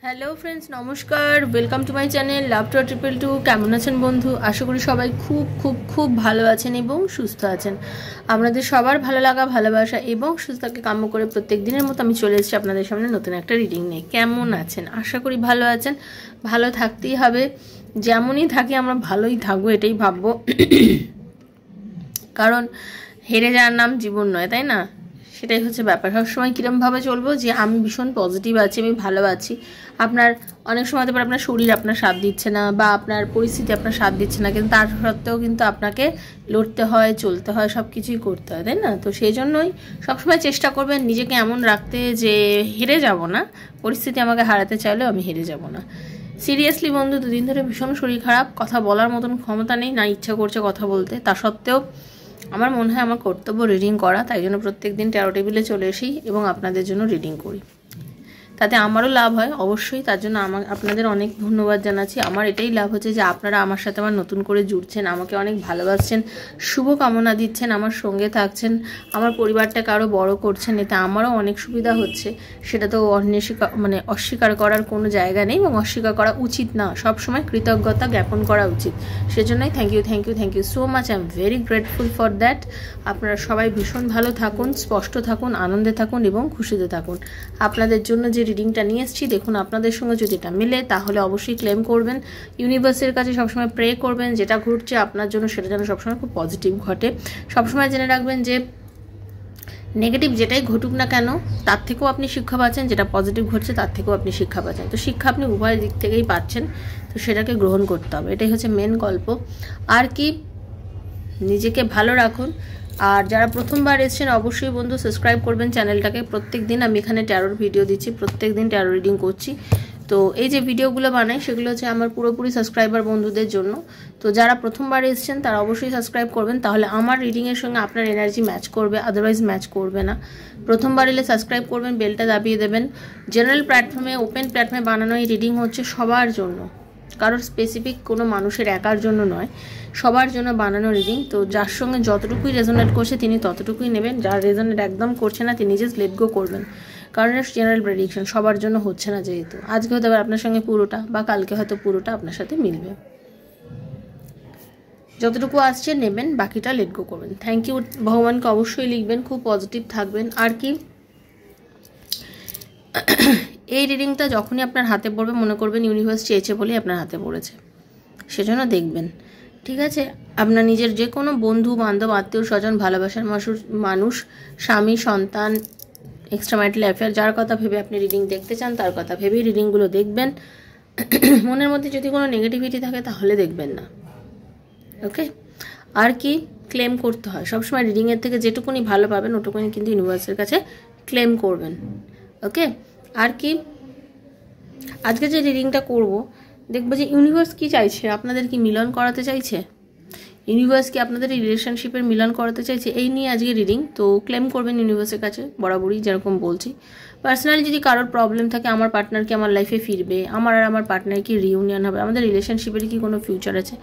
Hello friends, নমস্কার। Welcome to my channel love to 222। কেমন আছেন বন্ধু? আশা করি সবাই খুব খুব খুব ভালো আছেন এবং সুস্থ আছেন। আপনাদের সবার ভালো লাগা, ভালোবাসা এবং সুস্থতাকে কাম্য করে প্রত্যেক দিনের মতো আমি চলে এসেছি আপনাদের সামনে নতুন একটা রিডিং নিয়ে। কেমন আছেন? আশা করি ভালো আছেন। ভালো থাকতেই হবে, যেমনই থাকি আমরা ভালোই থাকবো, এটাই ভাববো। কারণ হেরে যাওয়ার নাম জীবন নয়, তাই না? সেটাই হচ্ছে ব্যাপার। সবসময় কীরমভাবে চলবো যে আমি ভীষণ পজিটিভ আছি, আমি ভালো আছি। আপনার অনেক সময় হতে পারে আপনার শরীর আপনার সাথ দিচ্ছে না, বা আপনার পরিস্থিতি আপনার সাথ দিচ্ছে না, কিন্তু তার সত্ত্বেও কিন্তু আপনাকে লড়তে হয়, চলতে হয়, সব কিছুই করতে হয়, তাই না? তো সেই জন্যই সবসময় চেষ্টা করবেন নিজেকে এমন রাখতে যে হেরে যাব না। পরিস্থিতি আমাকে হারাতে চাইলেও আমি হেরে যাব না। সিরিয়াসলি বন্ধু, দুদিন ধরে ভীষণ শরীর খারাপ, কথা বলার মতন ক্ষমতা নেই, না ইচ্ছা করছে কথা বলতে। তা সত্ত্বেও আমার মনে হয় আমার কর্তব্য রিডিং করা, তাই জন্য প্রত্যেক দিন ট্যারো টেবিলে চলে আসি এবং আপনাদের জন্য রিডিং করি। তাতে আমারও লাভ হয় অবশ্যই, তার জন্য আপনাদের অনেক ধন্যবাদ জানাচ্ছি। আমার এটাই লাভ হচ্ছে যে আপনারা আমার সাথে আমার নতুন করে জুড়ছেন, আমাকে অনেক ভালোবাসছেন, শুভ কামনা দিচ্ছেন, আমার সঙ্গে থাকছেন, আমার পরিবারটাকে আরও বড় করছেন। এতে আমারও অনেক সুবিধা হচ্ছে। সেটা তো অস্বীকার করার কোনো জায়গা নেই এবং অস্বীকার করা উচিত না। সবসময় কৃতজ্ঞতা জ্ঞাপন করা উচিত। সেজন্যই thank you so much. I am very grateful for that. আপনারা সবাই ভীষণ ভালো থাকুন, স্পষ্ট থাকুন, আনন্দে থাকুন এবং খুশিতে থাকুন। আপনাদের জন্য যে রিডিংটা নিয়ে এসেছি, দেখুন আপনাদের সঙ্গে যদি এটা মিলে তাহলে অবশ্যই ক্লেম করবেন। ইউনিভার্সের কাছে সবসময় প্রে করবেন যেটা ঘটছে আপনার জন্য সেটা যেন সবসময় খুব পজিটিভ ঘটে। সবসময় জেনে রাখবেন যে নেগেটিভ যেটাই ঘটুক না কেন তার থেকেও আপনি শিক্ষা পাচ্ছেন, যেটা পজিটিভ ঘটছে তার থেকেও আপনি শিক্ষা পাচ্ছেন। তো শিক্ষা আপনি উভয় দিক থেকেই পাচ্ছেন, তো সেটাকে গ্রহণ করতে হবে। এটাই হচ্ছে মেন গল্প। আর কি, নিজেকে ভালো রাখুন। আর যারা প্রথমবার এসেছেন অবশ্যই বন্ধু সাবস্ক্রাইব করবেন চ্যানেলটাকে। প্রত্যেক দিন আমি এখানে ট্যারোর ভিডিও দিচ্ছি, প্রত্যেক দিন ট্যারো রিডিং করছি। তো এই যে ভিডিওগুলো বানাই সেগুলো হচ্ছে আমার পুরোপুরি সাবস্ক্রাইবার বন্ধুদের জন্য। তো যারা প্রথমবার এসেছেন তারা অবশ্যই সাবস্ক্রাইব করবেন, তাহলে আমার রিডিংয়ের সঙ্গে আপনার এনার্জি ম্যাচ করবে, আদারওয়াইজ ম্যাচ করবে না। প্রথমবার এলে সাবস্ক্রাইব করবেন, বেলটা দাবিয়ে দেবেন। জেনারেল প্ল্যাটফর্মে, ওপেন প্ল্যাটফর্মে বানানো এই রিডিং হচ্ছে সবার জন্য, কারোর স্পেসিফিক কোনো মানুষের একার জন্য নয়, সবার জন্য বানানো রিডিং। তো যার সঙ্গে যতটুকুই রেজোনেট করছে তিনি ততটুকুই নেবেন, যার রেজোনেট একদম করছে না তিনি জাস্ট লেট গো করবেন। কারণ এটা জেনারেল প্রেডিকশন, সবার জন্য হচ্ছে না। যেহেতু আজকে হতে পারে আপনার সঙ্গে পুরোটা, বা কালকে হয়তো পুরোটা আপনার সাথে মিলবে। যতটুকু আসছে নেবেন, বাকিটা লেট গো করবেন। থ্যাংক ইউ ভগবানকে অবশ্যই লিখবেন, খুব পজিটিভ থাকবেন। আর কি, এই রিডিংটা যখনই আপনার হাতে পড়বে মনে করবেন ইউনিভার্স চেয়েছে বলেই আপনার হাতে পড়েছে, সেজন্য দেখবেন। ঠিক আছে? আপনার নিজের যে কোনো বন্ধু বান্ধব, আত্মীয় স্বজন, ভালোবাসার মানুষ, স্বামী, সন্তান, এক্সট্রা ম্যারিটাল অ্যাফেয়ার, যার কথা ভেবে আপনি রিডিং দেখতে চান তার কথা ভেবেই রিডিংগুলো দেখবেন। মনের মধ্যে যদি কোনো নেগেটিভিটি থাকে তাহলে দেখবেন না। ওকে? আর কি, ক্লেম করতে হয় সবসময়। রিডিংয়ের থেকে যেটুকুনি ভালো পাবেন ওটুকুনি কিন্তু ইউনিভার্সের কাছে ক্লেম করবেন। ওকে? আর কি, আজকে যে রিডিংটা করব, দেখবো যে ইউনিভার্স কি চাইছে, আপনাদের কি মিলন করাতে চাইছে, ইউনিভার্স কি আপনাদের এই রিলেশনশিপের মিলন করাতে চাইছে, এই নিয়ে আজকে রিডিং। তো ক্লেম করবেন ইউনিভার্সের কাছে বরাবরই, যেরকম বলছি। পার্সোনালি যদি কারোর প্রবলেম থাকে, আমার পার্টনার কি আমার লাইফে ফিরবে, আমার আর আমার পার্টনার কি রিউনিয়ন হবে, আমাদের রিলেশনশিপের কি কোনো ফিউচার আছে,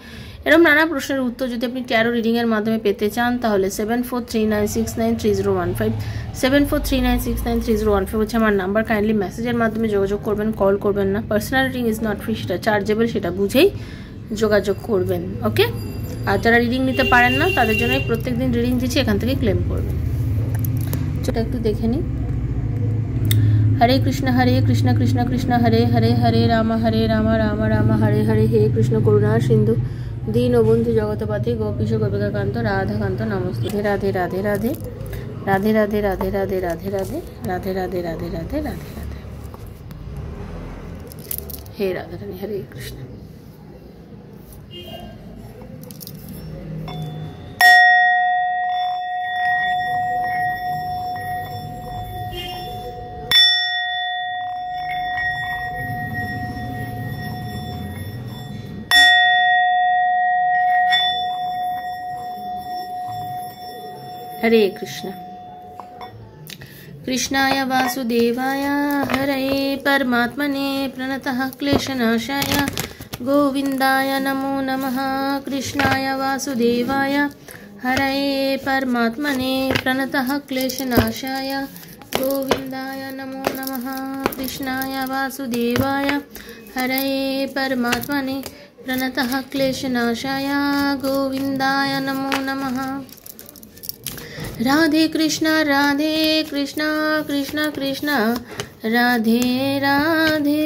এরকম নানা প্রশ্নের উত্তর যদি আপনি ট্যারো রিডিংয়ের মাধ্যমে পেতে চান তাহলে 7439693015 7439693015 হচ্ছে আমার নাম্বার। কাইন্ডলি মেসেজের মাধ্যমে যোগাযোগ করবেন, কল করবেন না। Personal reading is not free, সেটা চার্জেবল, সেটা বুঝেই যোগাযোগ করবেন। ওকে? আর যারা রিডিং নিতে পারেন না তাদের জন্য প্রত্যেক দিন রিডিং দিচ্ছি, এখান থেকে ক্লেম করবেন। সেটা একটু দেখে নিই। হরে কৃষ্ণ কৃষ্ণ কৃষ্ণ হরে হরে, হরে রাম রাম রাম হরে হরে, হে কৃষ্ণ করুণা সিন্ধু দীনবন্ধু জগৎপতে গোপীশ গোপিকাকান্ত রাধাকান্ত নমস্তে। রাধে রাধে রাধে রাধে রাধে রাধে রাধে রাধে রাধে রাধে রাধে রাধে রাধে রাধে রাধে। হে রাধা রানী, হরে কৃষ্ণ। हरे कृष्ण। कृष्णाय वासुदेवाय हरये परमात्मने प्रणतः क्लेशनाशाय गोविन्दाय नमो नमः। कृष्णाय वासुदेवाय हरये परमात्मने प्रणतः क्लेशनाशाय गोविंदाय नमो नमः। कृष्णाय वासुदेवाय हरये परमात्मने प्रणतः क्लेशनाशाय गोविंदाय नमो नमः। राधे कृष्ण कृष्ण कृष्ण राधे राधे,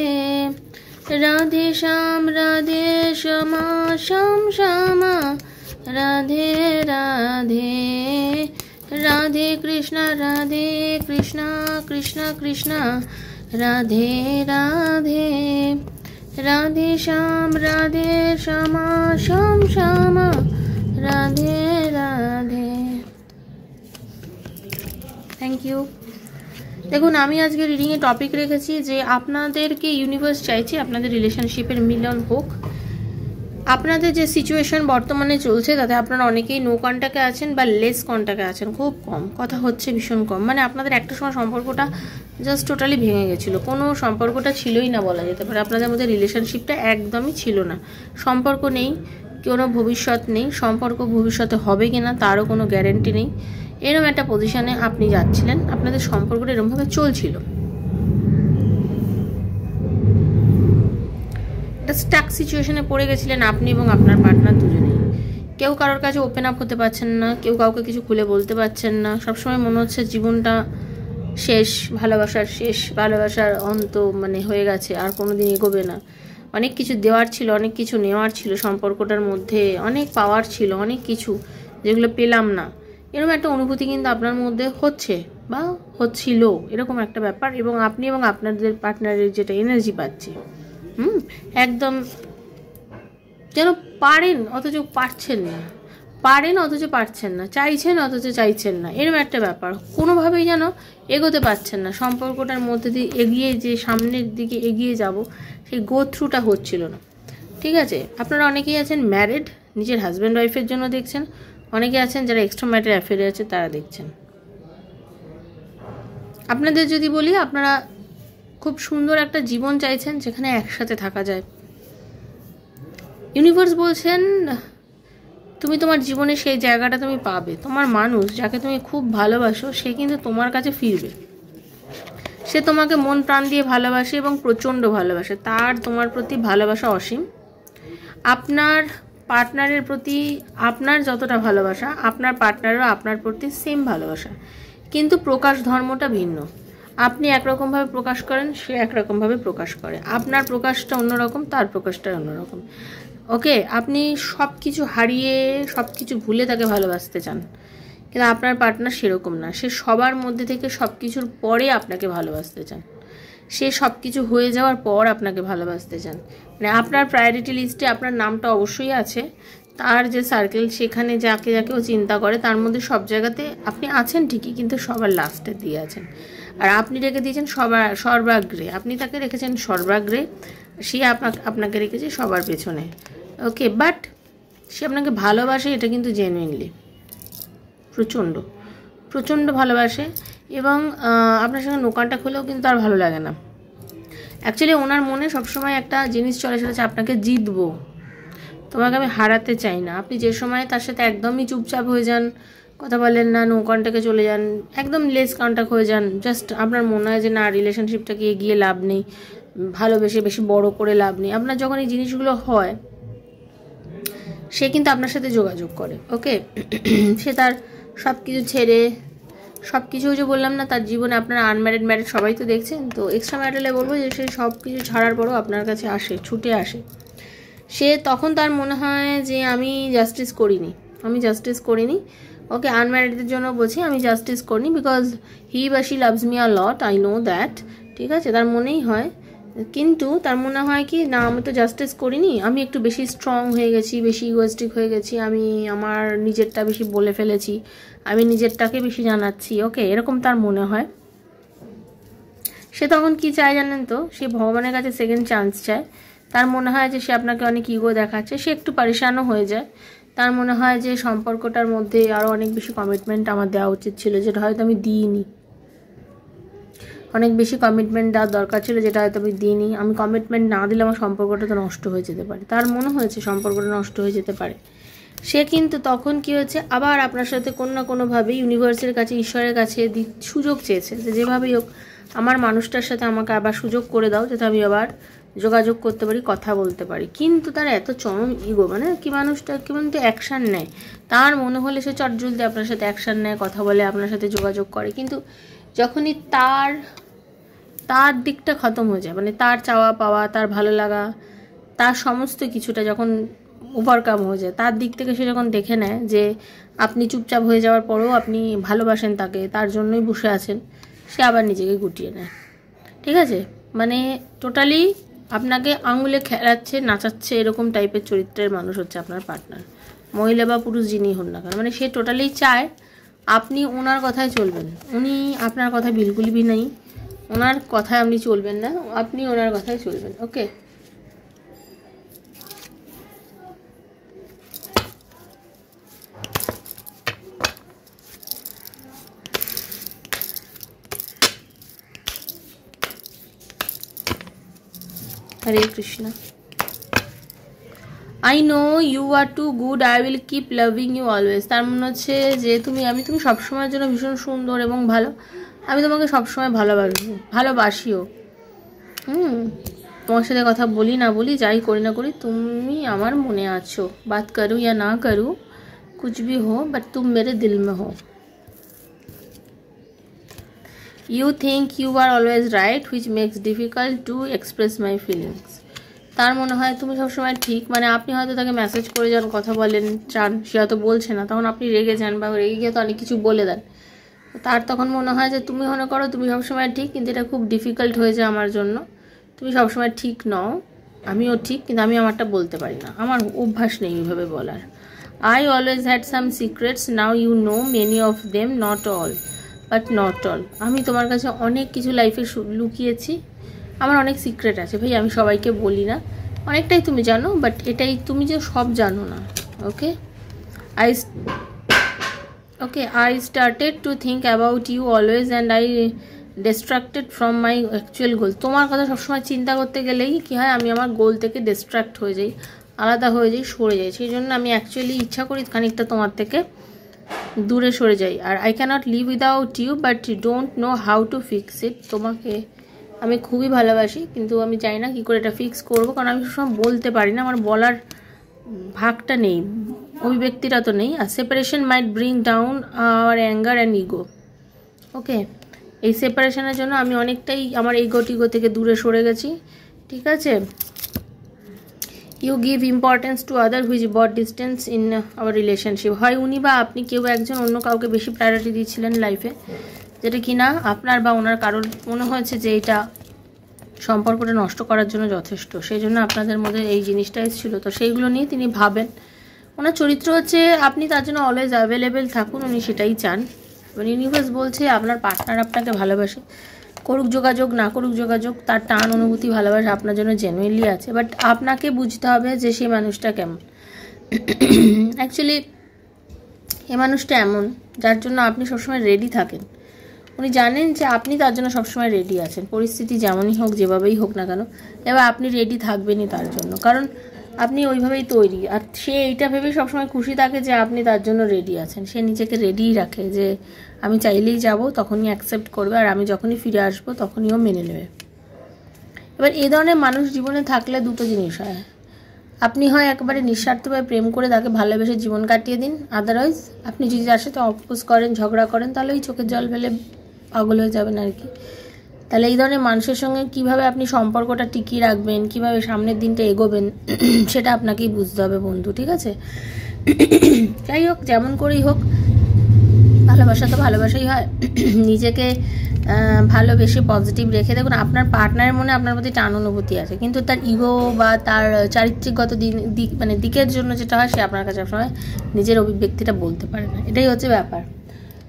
राधे श्याम श्याम श्याम राधे राधे, राधे कृष्ण कृष्ण कृष्ण राधे राधे, राधे श्याम श्याम श्याम राधे राधे। Thank you. দেখুন আমি আজকে রিডিংয়ে টপিক রেখেছি যে আপনাদেরকে ইউনিভার্স চাইছে আপনাদের রিলেশনশিপের মিলন হোক। আপনাদের যে সিচুয়েশন বর্তমানে চলছে তাতে আপনারা অনেকেই নো কন্ট্যাক্টে আছেন বা লেস কন্ট্যাক্টে আছেন, খুব কম কথা হচ্ছে, ভীষণ কম। মানে আপনাদের একটা সময় সম্পর্কটা জাস্ট টোটালি ভেঙে গেছিলো, কোনো সম্পর্কটা ছিলই না বলা যেতে পারে। আপনাদের মধ্যে রিলেশনশিপটা একদমই ছিল না, সম্পর্ক নেই, কোনো ভবিষ্যৎ নেই, সম্পর্ক ভবিষ্যতে হবে কিনা তারও কোনো গ্যারেন্টি নেই। এরকম একটা পজিশনে আপনি যাচ্ছিলেন, আপনাদের সম্পর্কটা এরকমভাবে চলছিল, একটা স্টাক সিচুয়েশনে পড়ে গেছিলেন আপনি এবং আপনার পার্টনার দুজনেই। কেউ কারোর কাছে ওপেন আপ হতে পারছেন না, কেউ কাউকে কিছু খুলে বলতে পারছেন না। সবসময় মনে হচ্ছে জীবনটা শেষ, ভালোবাসার অন্ত মানে হয়ে গেছে, আর কোনোদিন এগোবে না। অনেক কিছু দেওয়ার ছিল, অনেক কিছু নেওয়ার ছিল, সম্পর্কটার মধ্যে অনেক পাওয়ার ছিল, অনেক কিছু যেগুলো পেলাম না, এরকম একটা অনুভূতি কিন্তু আপনার মধ্যে হচ্ছে বা হচ্ছিল, এরকম একটা ব্যাপার। এবং আপনি এবং আপনাদের পার্টনারের যেটা এনার্জি পাচ্ছে, একদম যেন পারেন অথচ পারছেন না, পারেন অথচ পারছেন না, চাইছেন অথচ চাইছেন না, এরকম একটা ব্যাপার। কোনোভাবেই যেন এগোতে পারছেন না, সম্পর্কটার মধ্যে দিয়ে এগিয়ে যে সামনের দিকে এগিয়ে যাব সেই গো থ্রুটা হচ্ছিল না। ঠিক আছে, আপনারা অনেকেই আছেন ম্যারিড, নিজের হাজব্যান্ড ওয়াইফের জন্য দেখছেন, অনেকে আছেন যারা এক্সট্রা ম্যারিটাল অ্যাফেয়ারে আছে তারা দেখছেন। আপনাদের যদি বলি, আপনারা খুব সুন্দর একটা জীবন চাইছেন যেখানে একসাথে থাকা যায়। ইউনিভার্স বলছেন তুমি তোমার জীবনে সেই জায়গাটা তুমি পাবে, তোমার মানুষ যাকে তুমি খুব ভালোবাসো সে কিন্তু তোমার কাছে ফিরবে। সে তোমাকে মন প্রাণ দিয়ে ভালোবাসে এবং প্রচণ্ড ভালোবাসে, তার তোমার প্রতি ভালোবাসা অসীম। আপনার পার্টনারের প্রতি আপনার যতটা ভালোবাসা, আপনার পার্টনারেরও আপনার প্রতি সেম ভালোবাসা, কিন্তু প্রকাশ ধর্মটা ভিন্ন। আপনি একরকমভাবে প্রকাশ করেন, সে একরকমভাবে প্রকাশ করে। আপনার প্রকাশটা অন্যরকম, তার প্রকাশটা অন্যরকম। ওকে, আপনি সব কিছু হারিয়ে সব কিছু ভুলে তাকে ভালোবাসতে চান, কিন্তু আপনার পার্টনার সেরকম না। সে সবার মধ্যে থেকে সব কিছুর পরে আপনাকে ভালোবাসতে চান, সে সব কিছু হয়ে যাওয়ার পর আপনাকে ভালোবাসতে চান। মানে আপনার প্রায়োরিটি লিস্টে আপনার নামটা অবশ্যই আছে, তার যে সার্কেল সেখানে যাকে যাকেও চিন্তা করে তার মধ্যে সব জায়গাতে আপনি আছেন ঠিকই, কিন্তু সবার লাস্টে দিয়ে আছেন। আর আপনি রেখে দিয়েছেন সর্বাগ্রে, আপনি তাকে রেখেছেন সর্বাগ্রে, সে আপনাকে রেখেছে সবার পেছনে। ওকে, বাট সে আপনাকে ভালোবাসে, এটা কিন্তু জেনুইনলি প্রচণ্ড প্রচণ্ড ভালোবাসে। এবং আপনার সঙ্গে নোকানটা খুলেও কিন্তু তার ভালো লাগে না। অ্যাকচুয়ালি ওনার মনে সবসময় একটা জিনিস চলে চলেছে, আপনাকে জিতবো, তোমাকে আমি হারাতে চাই না। আপনি যে সময় তার সাথে একদমই চুপচাপ হয়ে যান, কথা বলেন না, নো কন্ট্যাক্টে চলে যান, একদম লেস কন্ট্যাক্ট হয়ে যান, জাস্ট আপনার মনে হয় যে না, রিলেশনশিপটাকে এগিয়ে লাভ নেই, ভালোবেসে বেশি বড় করে লাভ নেই। আপনার যখন এই জিনিসগুলো হয়, সে কিন্তু আপনার সাথে যোগাযোগ করে। ওকে, সে তার সব কিছু ছেড়ে, সব কিছু যে বললাম না, তার জীবনে আপনারা আনম্যারিড ম্যারিড সবাই তো দেখছেন, তো এক্সট্রা ম্যারিটালে বলবো যে সে সব কিছু ছাড়ার পরও আপনার কাছে আসে, ছুটে আসে। সে তখন তার মনে হয় যে আমি জাস্টিস করিনি। ওকে, আনম্যারিডদের জন্য বলছি আমি জাস্টিস করিনি, বিকজ হি বা she loves me a lot, I know that. ঠিক আছে, তার মনেই হয়, কিন্তু তার মনে হয় কি না, আমি তো জাস্টিস করিনি, আমি একটু বেশি স্ট্রং হয়ে গেছি, বেশি ইগোয়েস্টিক হয়ে গেছি, আমি আমার নিজেরটা বেশি বলে ফেলেছি, আমি নিজেরটাকে বেশি জানাচ্ছি। ওকে, এরকম তার মনে হয়। সে তখন কি চায় জানেন তো, সে ভগবানের কাছে সেকেন্ড চান্স চায়। তার মনে হয় যে সে আপনাকে অনেক ইগো দেখাচ্ছে, সে একটু পরেশানও হয়ে যায়। তার মনে হয় যে সম্পর্কটার মধ্যে আরও অনেক বেশি কমিটমেন্ট আমার দেওয়া উচিত ছিল, যেটা হয়তো আমি দিইনি। অনেক বেশি কমিটমেন্ট দেওয়ার দরকার ছিল, যেটা হয়তো আমি দিইনি। আমি কমিটমেন্ট না দিলে আমার সম্পর্কটা তো নষ্ট হয়ে যেতে পারে, তার মনে হয়েছে সম্পর্কটা নষ্ট হয়ে যেতে পারে। সে কিন্তু তখন কি হচ্ছে, আবার আপনার সাথে কোনো না কোনোভাবে ইউনিভার্সের কাছে, ঈশ্বরের কাছে সুযোগ চেয়েছে যে যেভাবেই হোক আমার মানুষটার সাথে আমাকে আবার সুযোগ করে দাও, যাতে আমি আবার যোগাযোগ করতে পারি, কথা বলতে পারি। কিন্তু তার এত চরম ইগো, মানে কি মানুষটা কিন্তু অ্যাকশান নেয়, তার মনে হলে সে চটজলদি আপনার সাথে অ্যাকশান নেয়, কথা বলে, আপনার সাথে যোগাযোগ করে। কিন্তু যখনই তার দিকটা খতম হয়ে যায়, মানে তার চাওয়া পাওয়া, তার ভালো লাগা, তার সমস্ত কিছুটা যখন ওভারকাম হয়ে যায়, তার দিক থেকে সে যখন দেখে নেয় যে আপনি চুপচাপ হয়ে যাওয়ার পরেও আপনি ভালোবাসেন তাকে, তার জন্যই বসে আছেন, সে আবার নিজেকে গুটিয়ে নেয়। ঠিক আছে, মানে টোটালি আপনাকে আঙুলে খেলাচ্ছে, নাচাচ্ছে, এরকম টাইপের চরিত্রের মানুষ হচ্ছে আপনার পার্টনার, মহিলা বা পুরুষ যিনি হন না কেন। মানে সে টোটালি চায় আপনি ওনার কথায় চলবেন, উনি আপনার কথা বিলকুলই ভি নেই, ওনার কথায় আপনি চলবেন না, আপনি ওনার কথায় চলবেন। Okay, Hare Krishna. I know you are too good, I will keep loving you always. তার মনে হচ্ছে যে তুমি সবসময়ের জন্য ভীষণ সুন্দর এবং ভালো, আমি তোমাকে সবসময় ভালোবাসিও। তোমার সাথে কথা বলি না বলি, যাই করি না করি, তুমি আমার মনে আছো, বাত করু ইয়া না করু, কুছ ভি হো, বাট তুম মেরে দিল মে হো। You think you are always right, which makes difficult to express my feelings. তার মনে হয় তুমি সবসময় ঠিক, মানে আপনি হয়তো তাকে মেসেজ করে যান, কথা বলেন চান, সে হয়তো বলছে না, তখন আপনি রেগে যান বা রেগে গিয়ে তো অনেক কিছু বলে দেন। তার তখন মনে হয় যে তুমি মনে করো তুমি সবসময় ঠিক, কিন্তু এটা খুব ডিফিকাল্ট হয়ে যায় আমার জন্য, তুমি সবসময় ঠিক নও, আমিও ঠিক, কিন্তু আমি আমারটা বলতে পারি না, আমার অভ্যাস নেই এইভাবে বলার। I always had some secrets, now you know many of them, not all but not all. আমি তোমার কাছে অনেক কিছু লাইফে লুকিয়েছি, আমার অনেক সিক্রেট আছে ভাই, আমি সবাইকে বলি না, অনেকটাই তুমি জানো, বাট এটাই তুমি যে সব জানো না। ওকে, I started to think about you always and I distracted from my actual goal. তোমার কথা সবসময় চিন্তা করতে গেলেই কি হয়, আমি আমার গোল থেকে ডিস্ট্র্যাক্ট হয়ে যাই, আলাদা হয়ে যাই, সরে যাই। সেই জন্য আমি অ্যাকচুয়ালি ইচ্ছা করি খানিকটা তোমার থেকে দূরে সরে যাই। আর I can't live without you but don't know how to fix it. তোমাকে আমি খুবই ভালোবাসি, কিন্তু আমি জানি না কী করে এটা ফিক্স করবো, কারণ আমি সবসময় বলতে পারি না, আমার বলার ভাগটা নেই, অভিব্যক্তিটা তো নেই। আর separation might bring down our anger and ego. Okay, এই সেপারেশনের জন্য আমি অনেকটাই আমার ইগো থেকে দূরে সরে গেছি। ঠিক আছে, you give importance to other which but distance in our relationship. হয় উনি বা আপনি কেউ একজন অন্য কাউকে বেশি প্রায়োরিটি দিয়েছিলেন লাইফে, যেটা কি না আপনার বা ওনার কারোর মনে হয়েছে যে এটা সম্পর্কটা নষ্ট করার জন্য যথেষ্ট, সেই জন্য আপনাদের মধ্যে এই জিনিসটা এসেছিলো। তো সেইগুলো নিয়ে তিনি ভাবেন, ওনার চরিত্র হচ্ছে আপনি তার জন্য অলওয়েজ অ্যাভেলেবেল থাকুন, উনি সেটাই চান। এবং ইউনিভার্স বলছে আপনার পার্টনার আপনাকে ভালোবাসে, করুক যোগাযোগ না করুক যোগাযোগ, তার টান অনুভূতি ভালোবাসা আপনার জন্য জেনুইনলি আছে, বাট আপনাকে বুঝতে হবে যে সেই মানুষটা কেমন। অ্যাকচুয়ালি এই মানুষটা এমন যার জন্য আপনি সবসময় রেডি থাকেন, উনি জানেন যে আপনি তার জন্য সবসময় রেডি আছেন, পরিস্থিতি যেমনই হোক যেভাবেই হোক না কেন, এবার আপনি রেডি থাকবেনই তার জন্য, কারণ আপনি ওইভাবেই তৈরি। আর সে এইটা ভেবে সবসময় খুশি থাকে যে আপনি তার জন্য রেডি আছেন, সে নিজেকে রেডিই রাখে যে আমি চাইলেই যাব, তখনই অ্যাকসেপ্ট করবে, আর আমি যখনই ফিরে আসবো তখনইও মেনে নেবে। এবার এই ধরনের মানুষ জীবনে থাকলে দুটো জিনিস হয়, আপনি হয় একেবারে নিঃস্বার্থভাবে প্রেম করে তাকে ভালোবেসে জীবন কাটিয়ে দিন, আদারওয়াইজ আপনি যদি তার সাথে অপোজ করেন, ঝগড়া করেন, তাহলে ওই চোখের জল ফেলে পাগল হয়ে যাবেন আর কি। তাহলে এই ধরনের মানুষের সঙ্গে কিভাবে আপনি সম্পর্কটা টিকিয়ে রাখবেন, কিভাবে সামনের দিনটা এগোবেন, সেটা আপনাকেই বুঝতে হবে বন্ধু। ঠিক আছে, যাই হোক যেমন করেই হোক, ভালোবাসা তো ভালোবাসাই হয়। নিজেকে ভালোবেসে পজিটিভ রেখে দেখুন, আপনার পার্টনারের মনে আপনার প্রতি টান অনুভূতি আছে, কিন্তু তার ইগো বা তার চারিত্রিকগত মানে দিকের জন্য যেটা হয়, সে আপনার কাছে সবসময় নিজের অভিব্যক্তিটা বলতে পারে না, এটাই হচ্ছে ব্যাপার।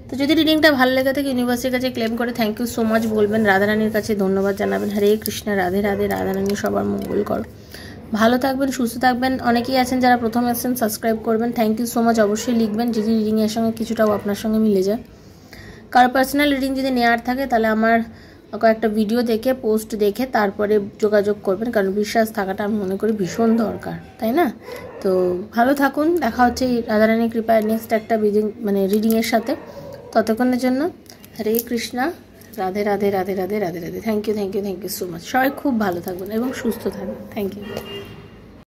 তো যদি রিডিংটা ভালো লেগে থাকে ইউনিভার্সিটির কাছে ক্লেম করে থ্যাংক ইউ সো মাচ বলবেন, রাধারানীর কাছে ধন্যবাদ জানাবেন। হরে কৃষ্ণ, রাধে রাধে, রাধারানী সবার মঙ্গল করো, ভালো থাকবেন, সুস্থ থাকবেন। অনেকেই আছেন যারা প্রথম আসছেন, সাবস্ক্রাইব করবেন, থ্যাংক ইউ সো মাচ। অবশ্যই লিখবেন যদি রিডিংয়ের সঙ্গে কিছুটাও আপনার সঙ্গে মিলে যায়। কারো পার্সোনাল রিডিং যদি নেওয়ার থাকে তাহলে আমার কয়েকটা ভিডিও দেখে, পোস্ট দেখে তারপরে যোগাযোগ করবেন, কারণ বিশ্বাস থাকাটা আমি মনে করি ভীষণ দরকার, তাই না? তো ভালো থাকুন, দেখা হচ্ছে রাধারানীর কৃপায় নেক্সট একটা রিডিংয়ের সাথে। ততক্ষণের জন্য Hare Krishna, Radhe Radhe Radhe Radhe Radhe Radhe. Thank you so much. সবাই খুব ভালো থাকবেন এবং সুস্থ থাকবেন। Thank you.